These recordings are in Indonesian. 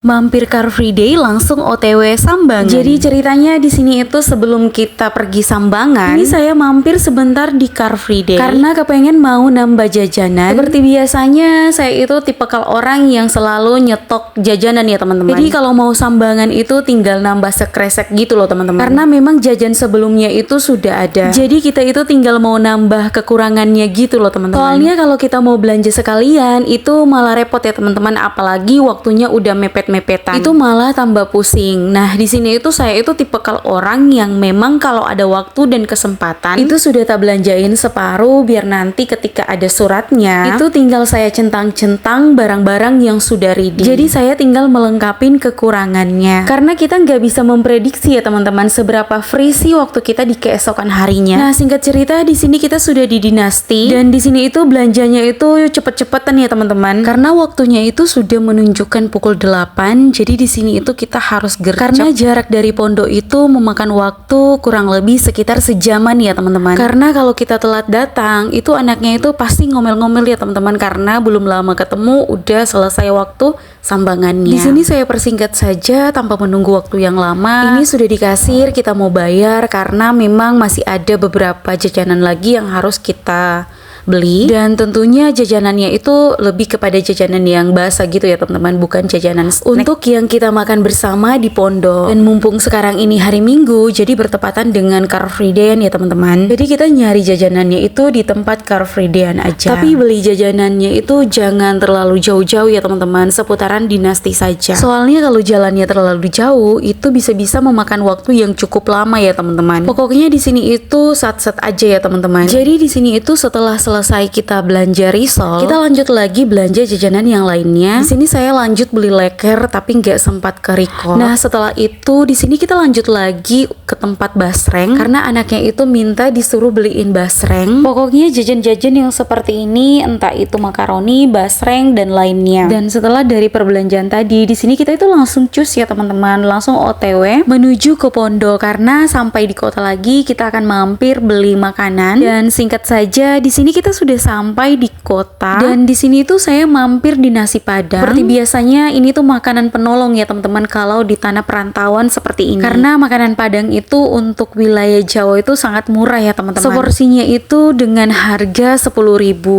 Mampir Car Free Day langsung OTW Sambangan. Jadi ceritanya di sini itu sebelum kita pergi Sambangan, ini saya mampir sebentar di Car Free Day karena kepengen mau nambah jajanan. Seperti biasanya saya itu tipikal orang yang selalu nyetok jajanan ya teman-teman. Jadi kalau mau Sambangan itu tinggal nambah sekresek gitu loh teman-teman. Karena memang jajan sebelumnya itu sudah ada. Jadi kita itu tinggal mau nambah kekurangannya gitu loh teman-teman. Soalnya kalau kita mau belanja sekalian itu malah repot ya teman-teman, apalagi waktunya udah mepet-mepetan. Itu malah tambah pusing. Nah, di sini itu saya itu tipikal orang yang memang kalau ada waktu dan kesempatan itu sudah tak belanjain separuh biar nanti ketika ada suratnya itu tinggal saya centang-centang barang-barang yang sudah ready. Jadi saya tinggal melengkapin kekurangannya. Karena kita nggak bisa memprediksi ya teman-teman seberapa free sih waktu kita di keesokan harinya. Nah, singkat cerita di sini kita sudah di Dinasti dan di sini itu belanjanya itu cepet-cepetan ya teman-teman. Karena waktunya itu sudah menunjukkan pukul 8. Jadi di sini itu kita harus gercep karena jarak dari pondok itu memakan waktu kurang lebih sekitar sejaman ya teman-teman. Karena kalau kita telat datang itu anaknya itu pasti ngomel-ngomel ya teman-teman karena belum lama ketemu udah selesai waktu sambangannya. Di sini saya persingkat saja tanpa menunggu waktu yang lama. Ini sudah di kasir, kita mau bayar karena memang masih ada beberapa jajanan lagi yang harus kita beli dan tentunya jajanannya itu lebih kepada jajanan yang basah gitu ya teman-teman, bukan jajanan snack untuk yang kita makan bersama di pondok. Dan mumpung sekarang ini hari Minggu jadi bertepatan dengan Car Free Day ya teman-teman, jadi kita nyari jajanannya itu di tempat Car Free Day aja. Tapi beli jajanannya itu jangan terlalu jauh-jauh ya teman-teman, seputaran Dinasti saja. Soalnya kalau jalannya terlalu jauh itu bisa-bisa memakan waktu yang cukup lama ya teman-teman. Pokoknya di sini itu sat-sat aja ya teman-teman. Jadi di sini itu setelah selesai kita belanja risol, kita lanjut lagi belanja jajanan yang lainnya. Di sini saya lanjut beli leker tapi nggak sempat ke Riko. Nah setelah itu di sini kita lanjut lagi ke tempat basreng karena anaknya itu minta disuruh beliin basreng. Pokoknya jajan-jajan yang seperti ini, entah itu makaroni, basreng dan lainnya. Dan setelah dari perbelanjaan tadi, di sini kita itu langsung cus ya teman-teman, langsung OTW menuju ke pondok karena sampai di kota lagi kita akan mampir beli makanan. Dan singkat saja di sini kita sudah sampai di kota dan di sini tuh saya mampir di nasi padang. Seperti biasanya ini tuh makanan penolong ya teman-teman kalau di tanah perantauan seperti ini. Karena makanan Padang itu untuk wilayah Jawa itu sangat murah ya teman-teman. Seporsinya itu dengan harga 10.000.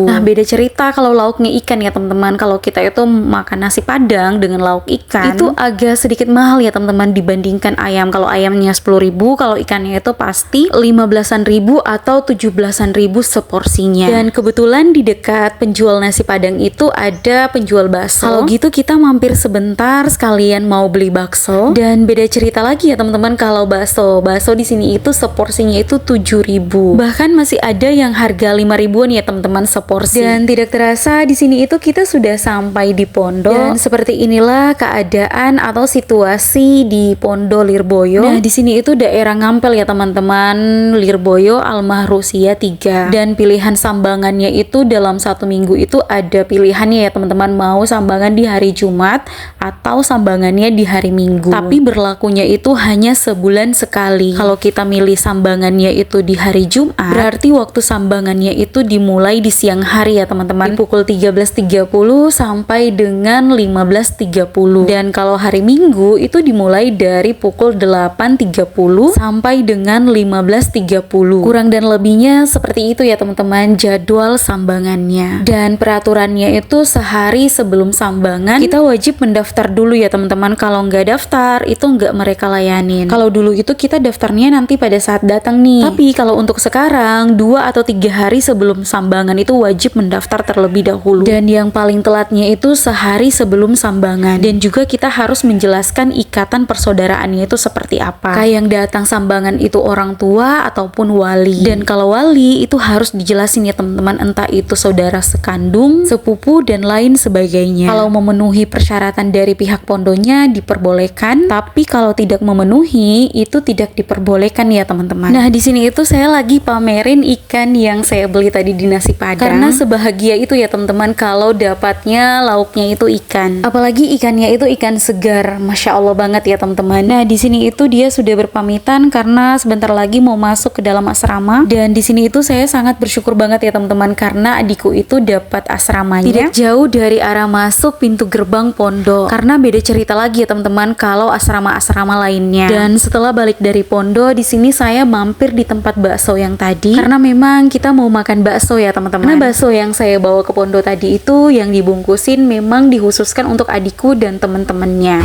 Nah, beda cerita kalau lauknya ikan ya teman-teman. Kalau kita itu makan nasi Padang dengan lauk ikan itu agak sedikit mahal ya teman-teman dibandingkan ayam. Kalau ayamnya 10.000, kalau ikannya itu pasti 15.000 atau 17.000 seporsinya. Dan kebetulan di dekat penjual nasi Padang itu ada penjual bakso. Kalau gitu kita mampir sebentar sekalian mau beli bakso. Dan beda cerita lagi ya teman-teman kalau bakso di sini itu seporsinya itu 7.000. Bahkan masih ada yang harga 5.000-an ya teman-teman seporsi. Dan tidak terasa di sini itu kita sudah sampai di pondok. Dan seperti inilah keadaan atau situasi di Pondok Lirboyo. Nah, di sini itu daerah Ngampel ya teman-teman, Lirboyo Al-Mahrusia 3. Dan pilihan sambangannya itu dalam satu minggu itu ada pilihannya ya teman-teman, mau sambangan di hari Jumat atau sambangannya di hari Minggu. Tapi berlakunya itu hanya sebulan sekali. Kalau kita milih sambangannya itu di hari Jumat, berarti waktu sambangannya itu dimulai di siang hari ya teman-teman, pukul 13.30 sampai dengan 15.30. Dan kalau hari Minggu itu dimulai dari pukul 8.30 sampai dengan 15.30. Kurang dan lebihnya seperti itu ya teman-teman jadwal sambangannya. Dan peraturannya itu sehari sebelum sambangan kita wajib mendaftar dulu ya teman-teman. Kalau nggak daftar itu nggak mereka layanin. Kalau dulu itu kita daftarnya nanti pada saat datang nih. Tapi kalau untuk sekarang 2 atau 3 hari sebelum sambangan itu wajib mendaftar terlebih dahulu. Dan yang paling telatnya itu sehari sebelum sambangan. Dan juga kita harus menjelaskan ikatan persaudaraannya itu seperti apa. Kayak yang datang sambangan itu orang tua ataupun wali. Dan kalau wali itu harus dijelasin ya teman-teman, entah itu saudara sekandung, sepupu dan lain sebagainya. Kalau memenuhi persyaratan dari pihak pondoknya diperbolehkan, tapi kalau tidak memenuhi itu tidak diperbolehkan ya teman-teman. Nah, di sini itu saya lagi pamerin ikan yang saya beli tadi di nasi Padang. Karena sebahagia itu ya teman-teman kalau dapatnya lauknya itu ikan. Apalagi ikannya itu ikan segar. Masya Allah banget ya teman-teman. Nah, di sini itu dia sudah berpamitan karena sebentar lagi mau masuk ke dalam asrama. Dan di sini itu saya sangat bersyukur banget ya ya teman-teman, karena adikku itu dapat asramanya tidak jauh dari arah masuk pintu gerbang pondok. Karena beda cerita lagi ya teman-teman kalau asrama-asrama lainnya. Dan setelah balik dari pondok, di sini saya mampir di tempat bakso yang tadi karena memang kita mau makan bakso ya teman-teman. Karena bakso yang saya bawa ke pondok tadi itu yang dibungkusin memang dikhususkan untuk adikku dan teman-temannya.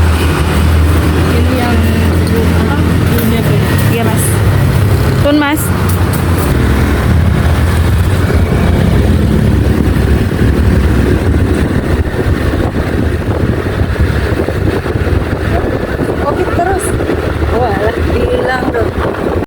Ini yang